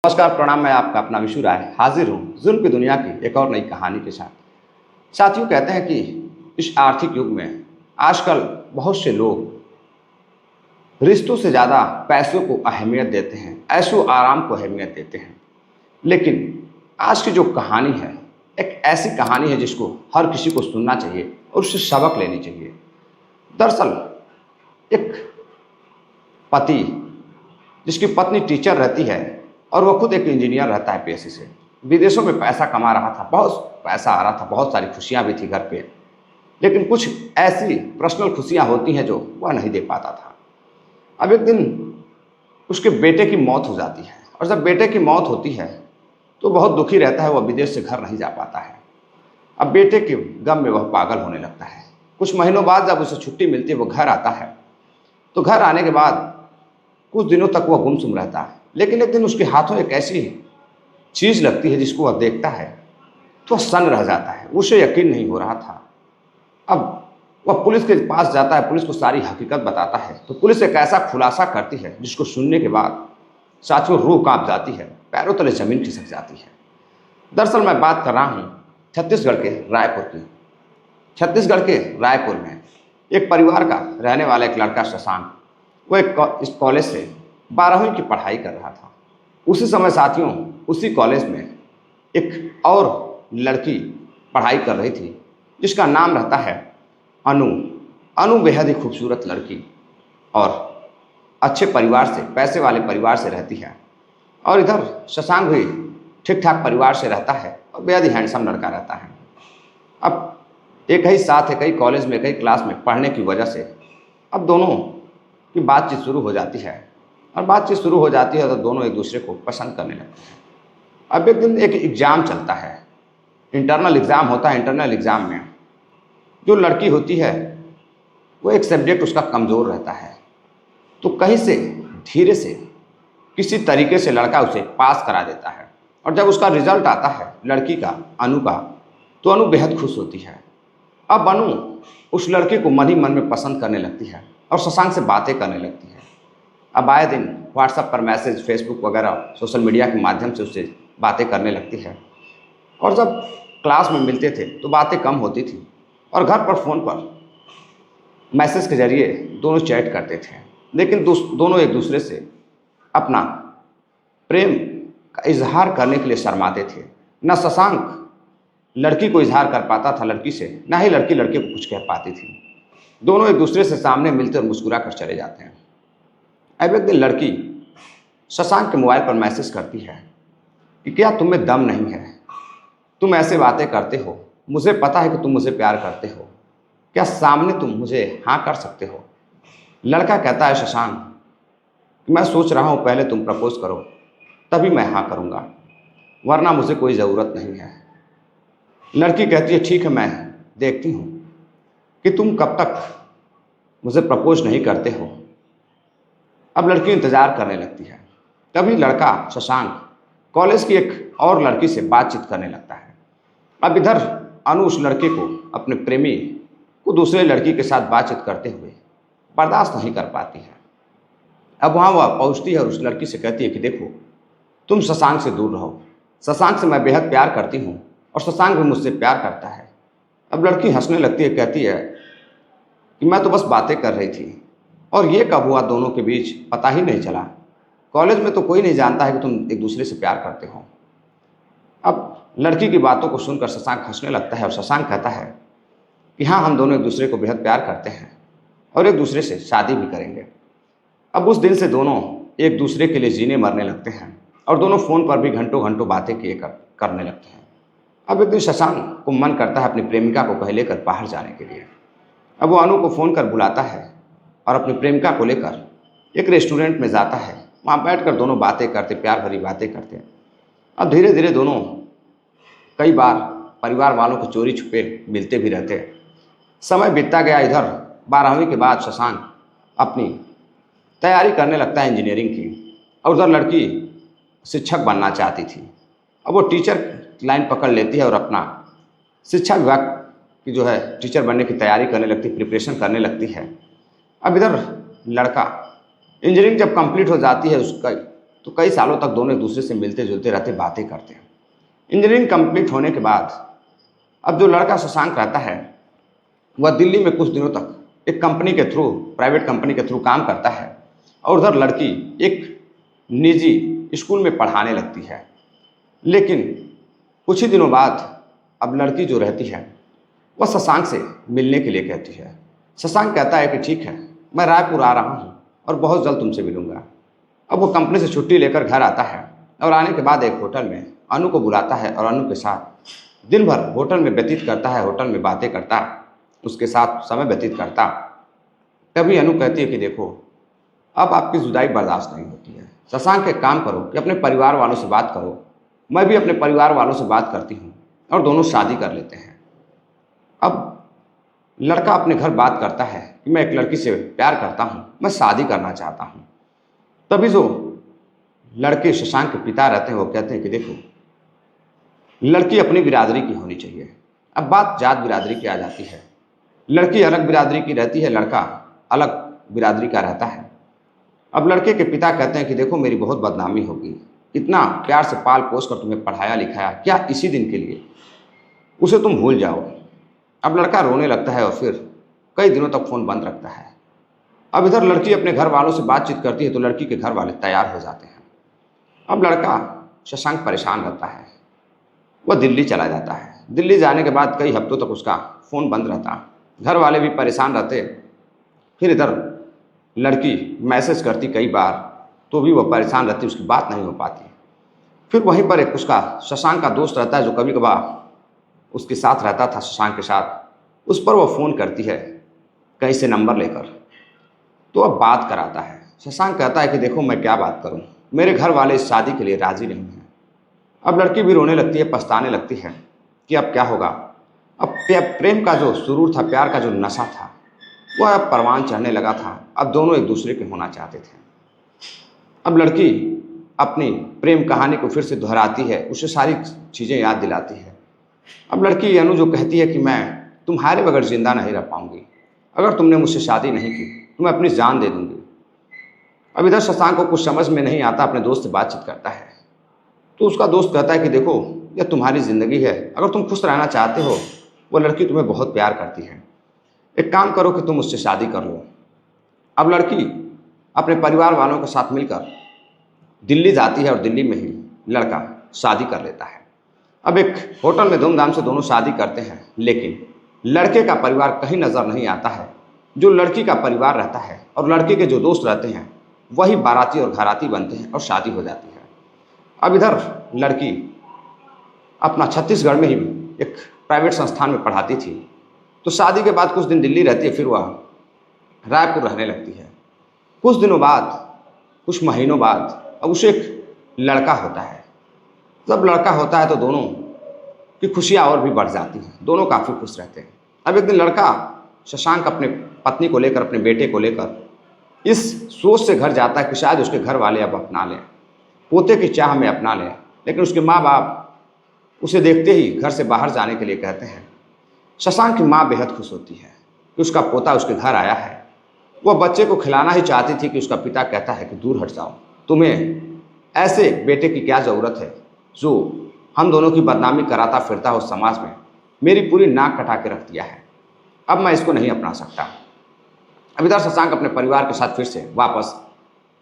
नमस्कार, प्रणाम। मैं आपका अपना विशु राय हाजिर हूँ जुल्म की दुनिया की एक और नई कहानी के साथ। साथियों, कहते हैं कि इस आर्थिक युग में आजकल बहुत से लोग रिश्तों से ज़्यादा पैसों को अहमियत देते हैं, ऐशो आराम को अहमियत देते हैं। लेकिन आज की जो कहानी है, एक ऐसी कहानी है जिसको हर किसी को सुनना चाहिए और उससे सबक लेनी चाहिए। दरअसल एक पति जिसकी पत्नी टीचर रहती है और वह खुद एक इंजीनियर रहता है पेशे से, विदेशों में पैसा कमा रहा था, बहुत पैसा आ रहा था, बहुत सारी खुशियां भी थी घर पे। लेकिन कुछ ऐसी पर्सनल खुशियां होती हैं जो वह नहीं दे पाता था। अब एक दिन उसके बेटे की मौत हो जाती है और जब बेटे की मौत होती है तो बहुत दुखी रहता है, वह विदेश से घर नहीं जा पाता है। अब बेटे के गम में वह पागल होने लगता है। कुछ महीनों बाद जब उसे छुट्टी मिलती है, वो घर आता है। तो घर आने के बाद कुछ दिनों तक वह गुमसुम रहता है, लेकिन एक दिन उसके हाथों एक ऐसी चीज़ लगती है जिसको वह देखता है तो वह सन्न रह जाता है। उसे यकीन नहीं हो रहा था। अब वह पुलिस के पास जाता है, पुलिस को सारी हकीकत बताता है तो पुलिस एक ऐसा खुलासा करती है जिसको सुनने के बाद साथियों रूह कांप जाती है, पैरों तले जमीन खिसक जाती है। दरअसल मैं बात कर रहा हूँ छत्तीसगढ़ के रायपुर की। छत्तीसगढ़ के रायपुर में एक परिवार का रहने वाला एक लड़का शशांक, वो इस कॉलेज से 12वीं की पढ़ाई कर रहा था। उसी समय साथियों उसी कॉलेज में एक और लड़की पढ़ाई कर रही थी जिसका नाम रहता है अनु। अनु बेहद ही खूबसूरत लड़की और अच्छे परिवार से, पैसे वाले परिवार से रहती है। और इधर शशांक भी ठीक ठाक परिवार से रहता है और बेहद ही हैंडसम लड़का रहता है। अब एक ही साथ है, कई कॉलेज में, कई क्लास में पढ़ने की वजह से अब दोनों की बातचीत शुरू हो जाती है और बातचीत शुरू हो जाती है तो दोनों एक दूसरे को पसंद करने लगते हैं। अब एक दिन एक एग्ज़ाम चलता है, इंटरनल एग्ज़ाम होता है। इंटरनल एग्ज़ाम में जो लड़की होती है वो एक सब्जेक्ट उसका कमज़ोर रहता है, तो कहीं से धीरे से किसी तरीके से लड़का उसे पास करा देता है। और जब उसका रिजल्ट आता है लड़की का, अनु का, तो अनु बेहद खुश होती है। अब अनु उस लड़के को मन ही मन में पसंद करने लगती है और शशांक से बातें करने लगती है। अब आए दिन व्हाट्सएप पर मैसेज, फेसबुक वगैरह सोशल मीडिया के माध्यम से उससे बातें करने लगती है। और जब क्लास में मिलते थे तो बातें कम होती थी और घर पर फ़ोन पर मैसेज के जरिए दोनों चैट करते थे। लेकिन दोनों एक दूसरे से अपना प्रेम का इजहार करने के लिए शर्माते थे। न शशांक लड़की को इजहार कर पाता था लड़की से, ना ही लड़की लड़के को कुछ कह पाती थी। दोनों एक दूसरे से सामने मिलते और मुस्कुरा कर चले जाते हैं। अब एक दिन लड़की शशांक के मोबाइल पर मैसेज करती है कि क्या तुम में दम नहीं है, तुम ऐसे बातें करते हो, मुझे पता है कि तुम मुझे प्यार करते हो, क्या सामने तुम मुझे हाँ कर सकते हो। लड़का कहता है शशांक, मैं सोच रहा हूँ पहले तुम प्रपोज करो तभी मैं हाँ करूँगा, वरना मुझे कोई ज़रूरत नहीं है। लड़की कहती है ठीक है, मैं देखती हूँ कि तुम कब तक मुझे प्रपोज नहीं करते हो। अब लड़की इंतज़ार करने लगती है। तभी लड़का शशांक कॉलेज की एक और लड़की से बातचीत करने लगता है। अब इधर अनु उस लड़के को, अपने प्रेमी को दूसरे लड़की के साथ बातचीत करते हुए बर्दाश्त नहीं कर पाती है। अब वहाँ वह पहुँचती है और उस लड़की से कहती है कि देखो, तुम शशांक से दूर रहो, शशांक से मैं बेहद प्यार करती हूँ और शशांक भी मुझसे प्यार करता है। अब लड़की हंसने लगती है, कहती है कि मैं तो बस बातें कर रही थी और ये कब हुआ दोनों के बीच पता ही नहीं चला। कॉलेज में तो कोई नहीं जानता है कि तुम एक दूसरे से प्यार करते हो। अब लड़की की बातों को सुनकर शशांक हंसने लगता है और शशांक कहता है कि हाँ, हम दोनों एक दूसरे को बेहद प्यार करते हैं और एक दूसरे से शादी भी करेंगे। अब उस दिन से दोनों एक दूसरे के लिए जीने मरने लगते हैं और दोनों फ़ोन पर भी घंटों घंटों बातें करने लगते हैं। अब एक दिन शशांक को मन करता है अपनी प्रेमिका को कहीं लेकर बाहर जाने के लिए। अब वो अनु को फ़ोन कर बुलाता है और अपनी प्रेमिका को लेकर एक रेस्टोरेंट में जाता है। वहाँ बैठकर दोनों बातें करते, प्यार भरी बातें करते हैं। अब धीरे धीरे दोनों कई बार परिवार वालों को चोरी छुपे मिलते भी रहते हैं। समय बीतता गया। इधर 12वीं के बाद शशांक अपनी तैयारी करने लगता है इंजीनियरिंग की, और उधर लड़की शिक्षक बनना चाहती थी। अब वो टीचर लाइन पकड़ लेती है और अपना शिक्षा विभाग की जो है टीचर बनने की तैयारी करने लगती, प्रिपरेशन करने लगती है। अब इधर लड़का इंजीनियरिंग जब कंप्लीट हो जाती है उसका, तो कई सालों तक दोनों एक दूसरे से मिलते जुलते रहते, बातें करते हैं। इंजीनियरिंग कंप्लीट होने के बाद अब जो लड़का शशांक रहता है वह दिल्ली में कुछ दिनों तक एक कंपनी के थ्रू, प्राइवेट कंपनी के थ्रू काम करता है और उधर लड़की एक निजी स्कूल में पढ़ाने लगती है। लेकिन कुछ ही दिनों बाद अब लड़की जो रहती है वह शशांक से मिलने के लिए कहती है। शशांक कहता है कि ठीक है, मैं रायपुर आ रहा हूँ और बहुत जल्द तुमसे मिलूंगा। अब वो कंपनी से छुट्टी लेकर घर आता है और आने के बाद एक होटल में अनु को बुलाता है और अनु के साथ दिन भर होटल में व्यतीत करता है, होटल में बातें करता, उसके साथ समय व्यतीत करता। तभी अनु कहती है कि देखो, अब आपकी जुदाई बर्दाश्त नहीं होती है। शशांक एक काम करो कि अपने परिवार वालों से बात करो, मैं भी अपने परिवार वालों से बात करती हूँ और दोनों शादी कर लेते हैं। अब लड़का अपने घर बात करता है कि मैं एक लड़की से प्यार करता हूँ, मैं शादी करना चाहता हूँ। तभी जो लड़के शशांक के पिता रहते हैं वो कहते हैं कि देखो, लड़की अपनी बिरादरी की होनी चाहिए। अब बात जात बिरादरी की आ जाती है। लड़की अलग बिरादरी की रहती है, लड़का अलग बिरादरी का रहता है। अब लड़के के पिता कहते हैं कि देखो, मेरी बहुत बदनामी होगी, इतना प्यार से पाल पोस कर तुम्हें पढ़ाया लिखाया, क्या इसी दिन के लिए? उसे तुम भूल जाओ। अब लड़का रोने लगता है और फिर कई दिनों तक फ़ोन बंद रखता है। अब इधर लड़की अपने घर वालों से बातचीत करती है तो लड़की के घर वाले तैयार हो जाते हैं। अब लड़का शशांक परेशान रहता है, वह दिल्ली चला जाता है। दिल्ली जाने के बाद कई हफ्तों तक उसका फ़ोन बंद रहता, घर वाले भी परेशान रहते। फिर इधर लड़की मैसेज करती कई बार तो भी वह परेशान रहती, उसकी बात नहीं हो पाती। फिर वहीं पर एक उसका शशांक का दोस्त रहता है जो कभी कभार उसके साथ रहता था, शशांक के साथ, उस पर वह फ़ोन करती है कहीं से नंबर लेकर, तो अब बात कराता है। शशांक कहता है कि देखो, मैं क्या बात करूं, मेरे घर वाले इस शादी के लिए राज़ी नहीं हैं। अब लड़की भी रोने लगती है, पछताने लगती है कि अब क्या होगा। अब प्रेम का जो सुरूर था, प्यार का जो नशा था, वह अब परवान चढ़ने लगा था। अब दोनों एक दूसरे के होना चाहते थे। अब लड़की अपनी प्रेम कहानी को फिर से दोहराती है, उसे सारी चीज़ें याद दिलाती है। अब लड़की अनु जो कहती है कि मैं तुम्हारे बगैर जिंदा नहीं रह पाऊंगी, अगर तुमने मुझसे शादी नहीं की तो मैं अपनी जान दे दूंगी। अब इधर शशांक को कुछ समझ में नहीं आता, अपने दोस्त से बातचीत करता है तो उसका दोस्त कहता है कि देखो, यह तुम्हारी ज़िंदगी है, अगर तुम खुश रहना चाहते हो, वो लड़की तुम्हें बहुत प्यार करती है, एक काम करो कि तुम उससे शादी कर लो। अब लड़की अपने परिवार वालों के साथ मिलकर दिल्ली जाती है और दिल्ली में ही लड़का शादी कर लेता है। अब एक होटल में धूमधाम से दोनों शादी करते हैं, लेकिन लड़के का परिवार कहीं नज़र नहीं आता है। जो लड़की का परिवार रहता है और लड़के के जो दोस्त रहते हैं वही बाराती और घराती बनते हैं और शादी हो जाती है। अब इधर लड़की अपना छत्तीसगढ़ में ही एक प्राइवेट संस्थान में पढ़ाती थी, तो शादी के बाद कुछ दिन दिल्ली रहती है, फिर वह रायपुर रहने लगती है। कुछ दिनों बाद, कुछ महीनों बाद अब उसे एक लड़का होता है। जब लड़का होता है तो दोनों की खुशियाँ और भी बढ़ जाती हैं, दोनों काफ़ी खुश रहते हैं। अब एक दिन लड़का शशांक अपने पत्नी को लेकर, अपने बेटे को लेकर इस सोच से घर जाता है कि शायद उसके घर वाले अब अपना लें, पोते की चाह में अपना लें। लेकिन उसके माँ बाप उसे देखते ही घर से बाहर जाने के लिए कहते हैं। शशांक की माँ बेहद खुश होती है कि उसका पोता उसके घर आया है। वह बच्चे को खिलाना ही चाहती थी कि उसका पिता कहता है कि दूर हट जाओ, तुम्हें ऐसे बेटे की क्या ज़रूरत है जो हम दोनों की बदनामी कराता फिरता हो समाज में, मेरी पूरी नाक कटा के रख दिया है, अब मैं इसको नहीं अपना सकता। अब इधर शशांक अपने परिवार के साथ फिर से वापस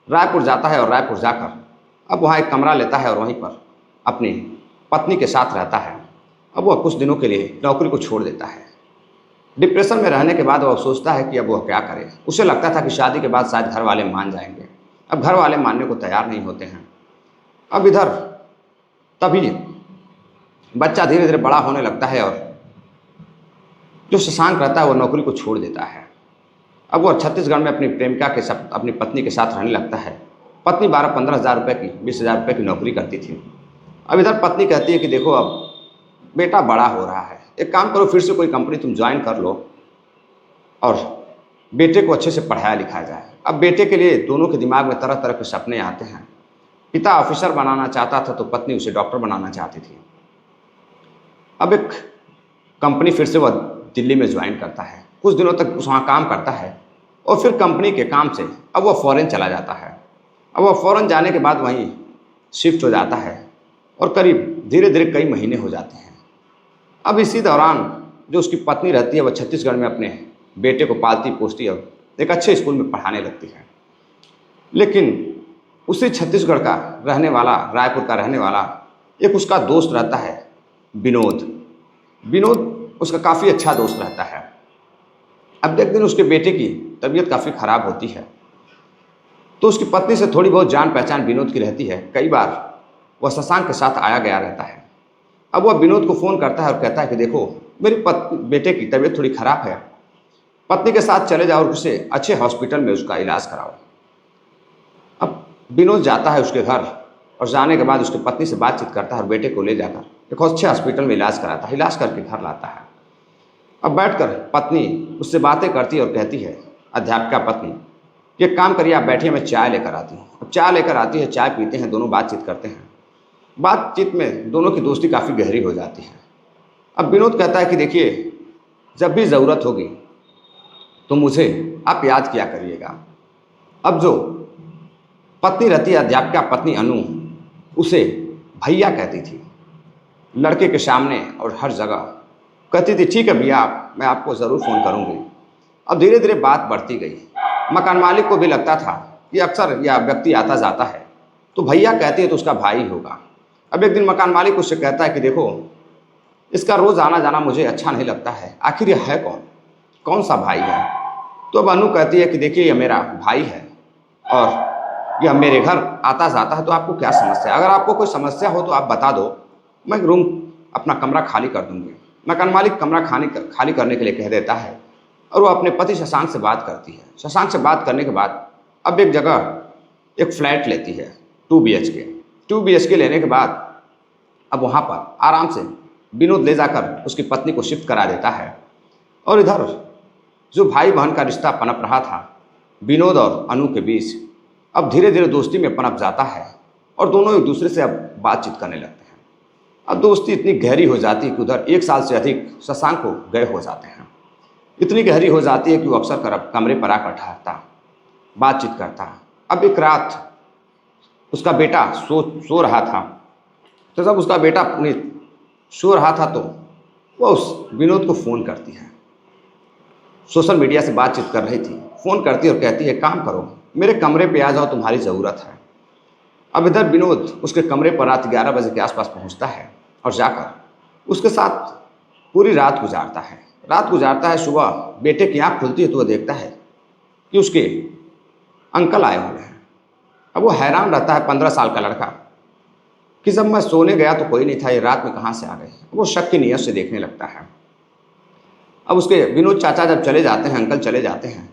रायपुर जाता है और रायपुर जाकर अब वहाँ एक कमरा लेता है और वहीं पर अपनी पत्नी के साथ रहता है। अब वह कुछ दिनों के लिए नौकरी को छोड़ देता है। डिप्रेशन में रहने के बाद वह सोचता है कि अब वह क्या करे। उसे लगता था कि शादी के बाद शायद घर वाले मान जाएंगे, अब घर वाले मानने को तैयार नहीं होते हैं। अब इधर तभी बच्चा धीरे धीरे बड़ा होने लगता है और जो शशांक रहता है वह नौकरी को छोड़ देता है। अब वह छत्तीसगढ़ में अपनी प्रेमिका के साथ, अपनी पत्नी के साथ रहने लगता है। पत्नी 12-15 हज़ार रुपये की, 20 हज़ार रुपये की नौकरी करती थी। अब इधर पत्नी कहती है कि देखो, अब बेटा बड़ा हो रहा है, एक काम करो, फिर से कोई कंपनी तुम ज्वाइन कर लो और बेटे को अच्छे से पढ़ाया लिखाया जाए। अब बेटे के लिए दोनों के दिमाग में तरह तरह के सपने आते हैं। पिता ऑफिसर बनाना चाहता था तो पत्नी उसे डॉक्टर बनाना चाहती थी। अब एक कंपनी फिर से वह दिल्ली में ज्वाइन करता है, कुछ दिनों तक वहाँ काम करता है और फिर कंपनी के काम से अब वह फॉरेन चला जाता है। अब वह फ़ौरन जाने के बाद वहीं शिफ्ट हो जाता है और करीब धीरे धीरे कई महीने हो जाते हैं। अब इसी दौरान जो उसकी पत्नी रहती है वह छत्तीसगढ़ में अपने बेटे को पालती पोसती है और एक अच्छे स्कूल में पढ़ाने लगती है। लेकिन उसी छत्तीसगढ़ का रहने वाला, रायपुर का रहने वाला एक उसका दोस्त रहता है, विनोद। विनोद उसका काफ़ी अच्छा दोस्त रहता है। अब एक दिन उसके बेटे की तबीयत काफ़ी ख़राब होती है, तो उसकी पत्नी से थोड़ी बहुत जान पहचान विनोद की रहती है। कई बार वह शशांक के साथ आया गया रहता है। अब वह विनोद को फ़ोन करता है और कहता है कि देखो, मेरी बेटे की तबीयत थोड़ी ख़राब है, पत्नी के साथ चले जाओ और उसे अच्छे हॉस्पिटल में उसका इलाज कराओ। अब विनोद जाता है उसके घर और जाने के बाद उसकी पत्नी से बातचीत करता है और बेटे को ले जाकर एक अच्छे हॉस्पिटल में इलाज कराता है, इलाज करके घर लाता है। अब बैठकर पत्नी उससे बातें करती है और कहती है, अध्यापिका पत्नी, कि एक काम करिए, आप बैठिए, मैं चाय लेकर आती हूँ। अब चाय लेकर आती है, चाय पीते हैं, दोनों बातचीत करते हैं। बातचीत में दोनों की दोस्ती काफ़ी गहरी हो जाती है। अब विनोद कहता है कि देखिए, जब भी ज़रूरत होगी तो मुझे आप याद किया करिएगा। अब जो पत्नी रहती है, अध्यापिका पत्नी अनु, उसे भैया कहती थी, लड़के के सामने और हर जगह कहती थी, ठीक है भैया, मैं आपको ज़रूर फ़ोन करूँगी। अब धीरे धीरे बात बढ़ती गई। मकान मालिक को भी लगता था कि अक्सर यह व्यक्ति आता जाता है, तो भैया कहती है तो उसका भाई होगा। अब एक दिन मकान मालिक उससे कहता है कि देखो, इसका रोज़ आना जाना मुझे अच्छा नहीं लगता है, आखिर यह है कौन, कौन सा भाई है। तो अब अनु कहती है कि देखिए, यह मेरा भाई है और यह मेरे घर आता जाता है, तो आपको क्या समस्या है? अगर आपको कोई समस्या हो तो आप बता दो, मैं रूम अपना कमरा खाली कर दूँगी। मकान मालिक कमरा खाली करने के लिए कह देता है और वो अपने पति शशांक से बात करती है। शशांक से बात करने के बाद अब एक जगह एक फ्लैट लेती है, 2 BHK। 2 BHK लेने के बाद अब वहाँ पर आराम से विनोद ले जाकर उसकी पत्नी को शिफ्ट करा देता है। और इधर जो भाई बहन का रिश्ता पनप रहा था विनोद और अनु के बीच, अब धीरे धीरे दोस्ती में पनप जाता है और दोनों एक दूसरे से अब बातचीत करने लगते हैं। अब दोस्ती इतनी गहरी हो जाती है कि उधर 1 साल से अधिक शशांक को गए हो जाते हैं। इतनी गहरी हो जाती है कि वो अक्सर कमरे पर आकर ठहरता, बातचीत करता। अब एक रात उसका बेटा सो रहा था, तो जब उसका बेटा सो रहा था तो वह उस विनोद को फ़ोन करती है। सोशल मीडिया से बातचीत कर रही थी, फ़ोन करती और कहती है, काम करो, मेरे कमरे पे आ जाओ, तुम्हारी ज़रूरत है। अब इधर विनोद उसके कमरे पर रात 11 बजे के आसपास पहुंचता है और जाकर उसके साथ पूरी रात गुजारता है। सुबह बेटे की आँख खुलती है तो वह देखता है कि उसके अंकल आए हुए हैं। अब वो हैरान रहता है, 15 साल का लड़का, कि जब मैं सोने गया तो कोई नहीं था, ये रात में कहाँ से आ गए। वो शक की नीयत से देखने लगता है। अब उसके विनोद चाचा जब चले जाते हैं, अंकल चले जाते हैं,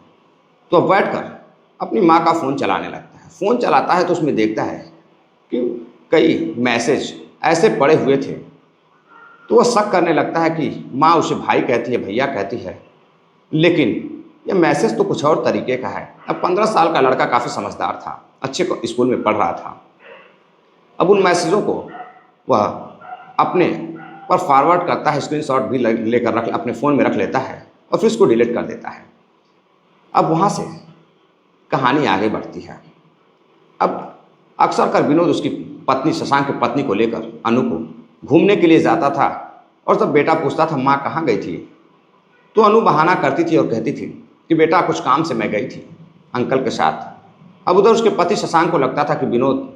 तो अब बैठकर अपनी माँ का फ़ोन चलाने लगता है। फ़ोन चलाता है तो उसमें देखता है कि कई मैसेज ऐसे पड़े हुए थे, तो वह शक करने लगता है कि माँ उसे भाई कहती है, भैया कहती है, लेकिन यह मैसेज तो कुछ और तरीके का है। अब 15 साल का लड़का काफ़ी समझदार था, अच्छे स्कूल में पढ़ रहा था। अब उन मैसेजों को वह अपने पर फॉरवर्ड करता है, स्क्रीनशॉट भी लेकर अपने फ़ोन में रख लेता है और फिर उसको डिलीट कर देता है। अब वहाँ से कहानी आगे बढ़ती है। अब अक्सर कर विनोद उसकी पत्नी, शशांक की पत्नी को लेकर अनु को घूमने के लिए जाता था और जब बेटा पूछता था माँ कहाँ गई थी, तो अनु बहाना करती थी और कहती थी कि बेटा कुछ काम से मैं गई थी अंकल के साथ। अब उधर उसके पति शशांक को लगता था कि विनोद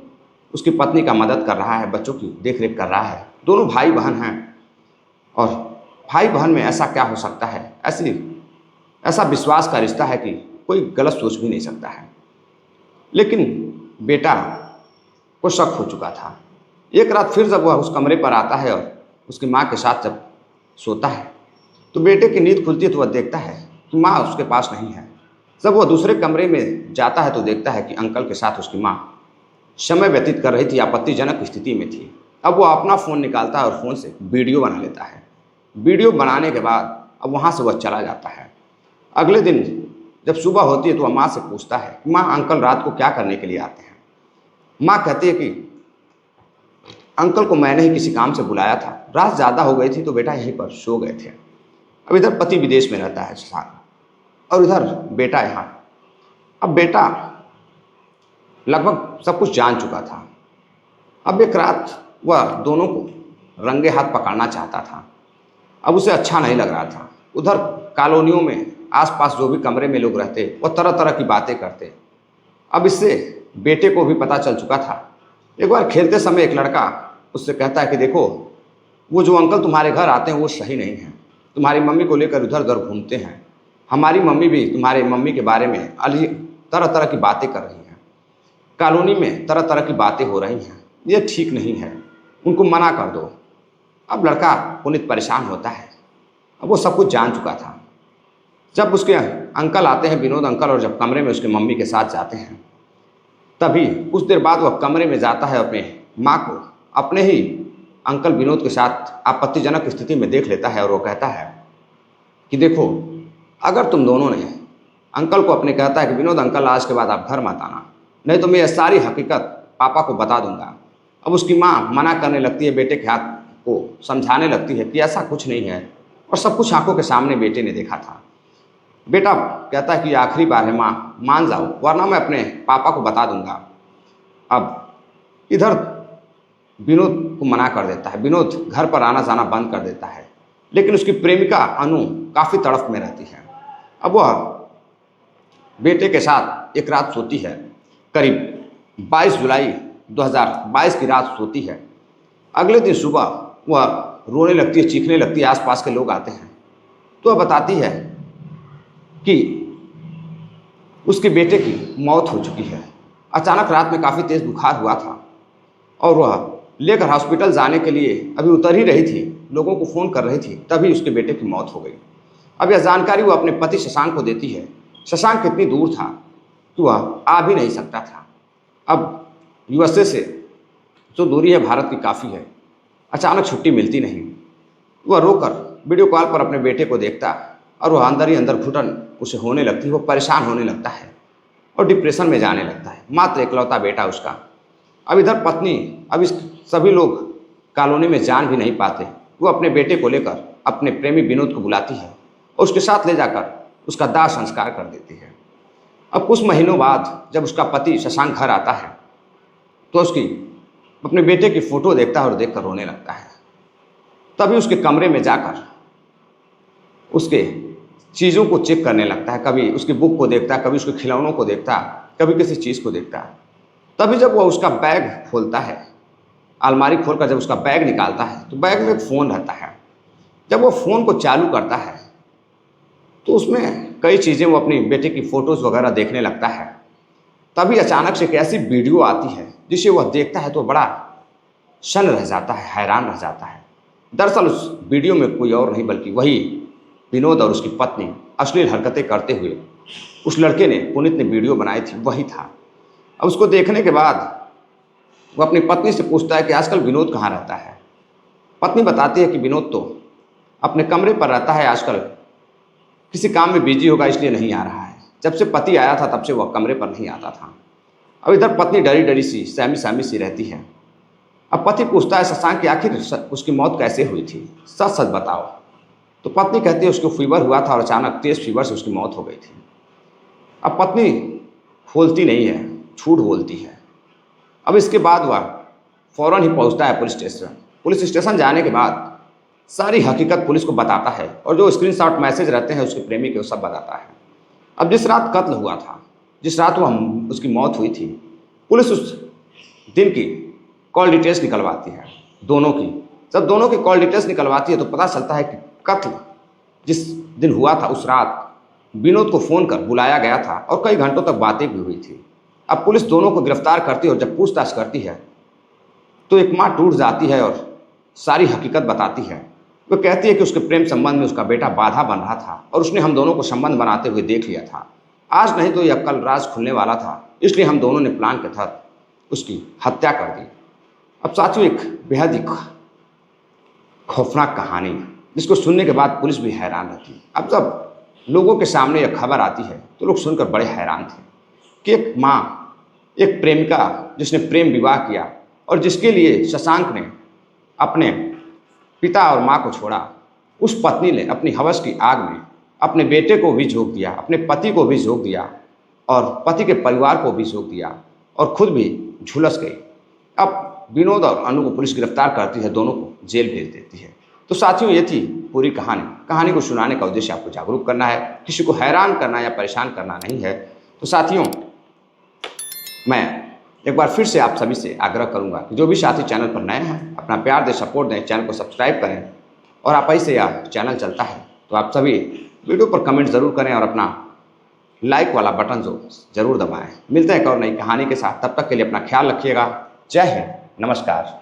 उसकी पत्नी का मदद कर रहा है, बच्चों की देखरेख कर रहा है, दोनों भाई बहन हैं और भाई बहन में ऐसा क्या हो सकता है, ऐसा विश्वास का रिश्ता है कि कोई गलत सोच भी नहीं सकता है। लेकिन बेटा को शक हो चुका था। एक रात फिर जब वह उस कमरे पर आता है और उसकी माँ के साथ जब सोता है, तो बेटे की नींद खुलती है तो वह देखता है कि माँ उसके पास नहीं है। जब वह दूसरे कमरे में जाता है तो देखता है कि अंकल के साथ उसकी माँ समय व्यतीत कर रही थी, आपत्तिजनक स्थिति में थी। अब वह अपना फ़ोन निकालता है और फ़ोन से वीडियो बना लेता है। वीडियो बनाने के बाद अब वहाँ से वह चला जाता है। अगले दिन जब सुबह होती है तो वह माँ से पूछता है, माँ अंकल रात को क्या करने के लिए आते हैं? माँ कहती है कि अंकल को मैंने ही किसी काम से बुलाया था, रात ज़्यादा हो गई थी तो बेटा यहीं पर सो गए थे। अब इधर पति विदेश में रहता है शशांक और इधर बेटा यहाँ। अब बेटा लगभग सब कुछ जान चुका था। अब एक रात वह दोनों को रंगे हाथ पकड़ना चाहता था। अब उसे अच्छा नहीं लग रहा था। उधर कॉलोनियों में आसपास जो भी कमरे में लोग रहते वो तरह तरह की बातें करते। अब इससे बेटे को भी पता चल चुका था। एक बार खेलते समय एक लड़का उससे कहता है कि देखो, वो जो अंकल तुम्हारे घर आते हैं वो सही नहीं है, तुम्हारी मम्मी को लेकर इधर उधर घूमते हैं। हमारी मम्मी भी तुम्हारे मम्मी के बारे में तरह तरह की बातें कर रही हैं, कॉलोनी में तरह तरह की बातें हो रही हैं, ये ठीक नहीं है, उनको मना कर दो। अब लड़का पुनीत परेशान होता है। अब वो सब कुछ जान चुका था। जब उसके अंकल आते हैं, विनोद अंकल, और जब कमरे में उसके मम्मी के साथ जाते हैं, तभी कुछ देर बाद वह कमरे में जाता है, अपने माँ को अपने ही अंकल विनोद के साथ आपत्तिजनक स्थिति में देख लेता है और वो कहता है कि देखो, अगर तुम दोनों ने अंकल को अपने कहता है कि विनोद अंकल आज के बाद आप घर मत आना, नहीं तो मैं यह सारी हकीकत पापा को बता दूंगा। अब उसकी माँ मना करने लगती है, बेटे के हाथ को समझाने लगती है कि ऐसा कुछ नहीं है, और सब कुछ आंखों के सामने बेटे ने देखा था। बेटा कहता है कि आखिरी बार है माँ, मान जाओ, वरना मैं अपने पापा को बता दूंगा। अब इधर विनोद को मना कर देता है, विनोद घर पर आना जाना बंद कर देता है। लेकिन उसकी प्रेमिका अनु काफ़ी तड़फ में रहती है। अब वह बेटे के साथ एक रात सोती है, करीब 22 जुलाई 2022 की रात सोती है। अगले दिन सुबह वह रोने लगती है, चीखने लगती है, आसपास के लोग आते हैं तो वह बताती है कि उसके बेटे की मौत हो चुकी है। अचानक रात में काफ़ी तेज़ बुखार हुआ था और वह लेकर हॉस्पिटल जाने के लिए अभी उतर ही रही थी, लोगों को फ़ोन कर रही थी, तभी उसके बेटे की मौत हो गई। अब यह जानकारी वो अपने पति शशांक को देती है। शशांक कितनी दूर था कि वह आ भी नहीं सकता था। अब यूएसए से जो दूरी है भारत की काफ़ी है, अचानक छुट्टी मिलती नहीं। वह रोकर वीडियो कॉल पर अपने बेटे को देखता और वह अंदर ही अंदर घुटन उसे होने लगती, वो परेशान होने लगता है और डिप्रेशन में जाने लगता है। मात्र इकलौता बेटा उसका। अब इधर पत्नी, अब इस सभी लोग कॉलोनी में जान भी नहीं पाते, वो अपने बेटे को लेकर अपने प्रेमी विनोद को बुलाती है और उसके साथ ले जाकर उसका दाह संस्कार कर देती है। अब कुछ महीनों बाद जब उसका पति शशांक घर आता है तो उसकी अपने बेटे की फ़ोटो देखता है और देखकर रोने लगता है। तभी उसके कमरे में जाकर उसके चीज़ों को चेक करने लगता है, कभी उसकी बुक को देखता है, कभी उसके खिलौनों को देखता है, कभी किसी चीज़ को देखता है। तभी जब वह उसका बैग खोलता है, अलमारी खोलकर जब उसका बैग निकालता है तो बैग में एक फ़ोन रहता है। जब वो फ़ोन को चालू करता है तो उसमें कई चीज़ें, वो अपनी बेटे की फ़ोटोज़ वगैरह देखने लगता है। तभी अचानक से एक ऐसी वीडियो आती है जिसे वह देखता है तो बड़ा शन रह जाता है, हैरान रह जाता है। दरअसल उस वीडियो में कोई और नहीं बल्कि वही विनोद और उसकी पत्नी अश्लील हरकतें करते हुए उस लड़के ने, पुनीत ने वीडियो बनाई थी, वही था। अब उसको देखने के बाद वो अपनी पत्नी से पूछता है कि आजकल विनोद कहाँ रहता है। पत्नी बताती है कि विनोद तो अपने कमरे पर रहता है, आजकल किसी काम में बिजी होगा इसलिए नहीं आ रहा है। जब से पति आया था तब से वह कमरे पर नहीं आता था। अब इधर पत्नी डरी डरी सी, सहमी सहमी सी रहती है। अब पति पूछता है शशांक कि आखिर उसकी मौत कैसे हुई थी, सच सच बताओ। तो पत्नी कहती है उसको फीवर हुआ था और अचानक तेज फीवर से उसकी मौत हो गई थी। अब पत्नी खोलती नहीं है, झूठ बोलती है। अब इसके बाद वह फ़ौरन ही पहुंचता है पुलिस स्टेशन। पुलिस स्टेशन जाने के बाद सारी हकीकत पुलिस को बताता है और जो स्क्रीनशॉट मैसेज रहते हैं उसके प्रेमी के, वो सब बताता है। अब जिस रात कत्ल हुआ था, जिस रात वह उसकी मौत हुई थी, पुलिस उस दिन की कॉल डिटेल्स निकलवाती है दोनों की। जब दोनों की कॉल डिटेल्स निकलवाती है तो पता चलता है कि कत्ल जिस दिन हुआ था उस रात विनोद को फ़ोन कर बुलाया गया था और कई घंटों तक बातें भी हुई थी। अब पुलिस दोनों को गिरफ्तार करती है और जब पूछताछ करती है तो एक माँ टूट जाती है और सारी हकीकत बताती है। वो कहती है कि उसके प्रेम संबंध में उसका बेटा बाधा बन रहा था और उसने हम दोनों को संबंध बनाते हुए देख लिया था। आज नहीं तो यह कल राज खुलने वाला था, इसलिए हम दोनों ने प्लान के तहत उसकी हत्या कर दी। अब साथियों, एक बेहद ही खौफनाक कहानी जिसको सुनने के बाद पुलिस भी हैरान रहती है। अब जब लोगों के सामने यह खबर आती है तो लोग सुनकर बड़े हैरान थे कि एक माँ, एक प्रेमिका जिसने प्रेम विवाह किया और जिसके लिए शशांक ने अपने पिता और माँ को छोड़ा, उस पत्नी ने अपनी हवस की आग में अपने बेटे को भी झोंक दिया, अपने पति को भी झोंक दिया और पति के परिवार को भी झोंक दिया और खुद भी झुलस गई। अब विनोद और अनु को पुलिस गिरफ्तार करती है, दोनों को जेल भेज देती है। तो साथियों, ये थी पूरी कहानी। कहानी को सुनाने का उद्देश्य आपको जागरूक करना है, किसी को हैरान करना या परेशान करना नहीं है। तो साथियों, मैं एक बार फिर से आप सभी से आग्रह करूंगा कि जो भी साथी चैनल पर नए हैं, अपना प्यार दें, सपोर्ट दें, चैनल को सब्सक्राइब करें। और आप ऐसे यह चैनल चलता है तो आप सभी वीडियो पर कमेंट ज़रूर करें और अपना लाइक वाला बटन जो ज़रूर दबाएं। मिलते हैं एक और नई कहानी के साथ, तब तक के लिए अपना ख्याल रखिएगा। जय हिंद, नमस्कार।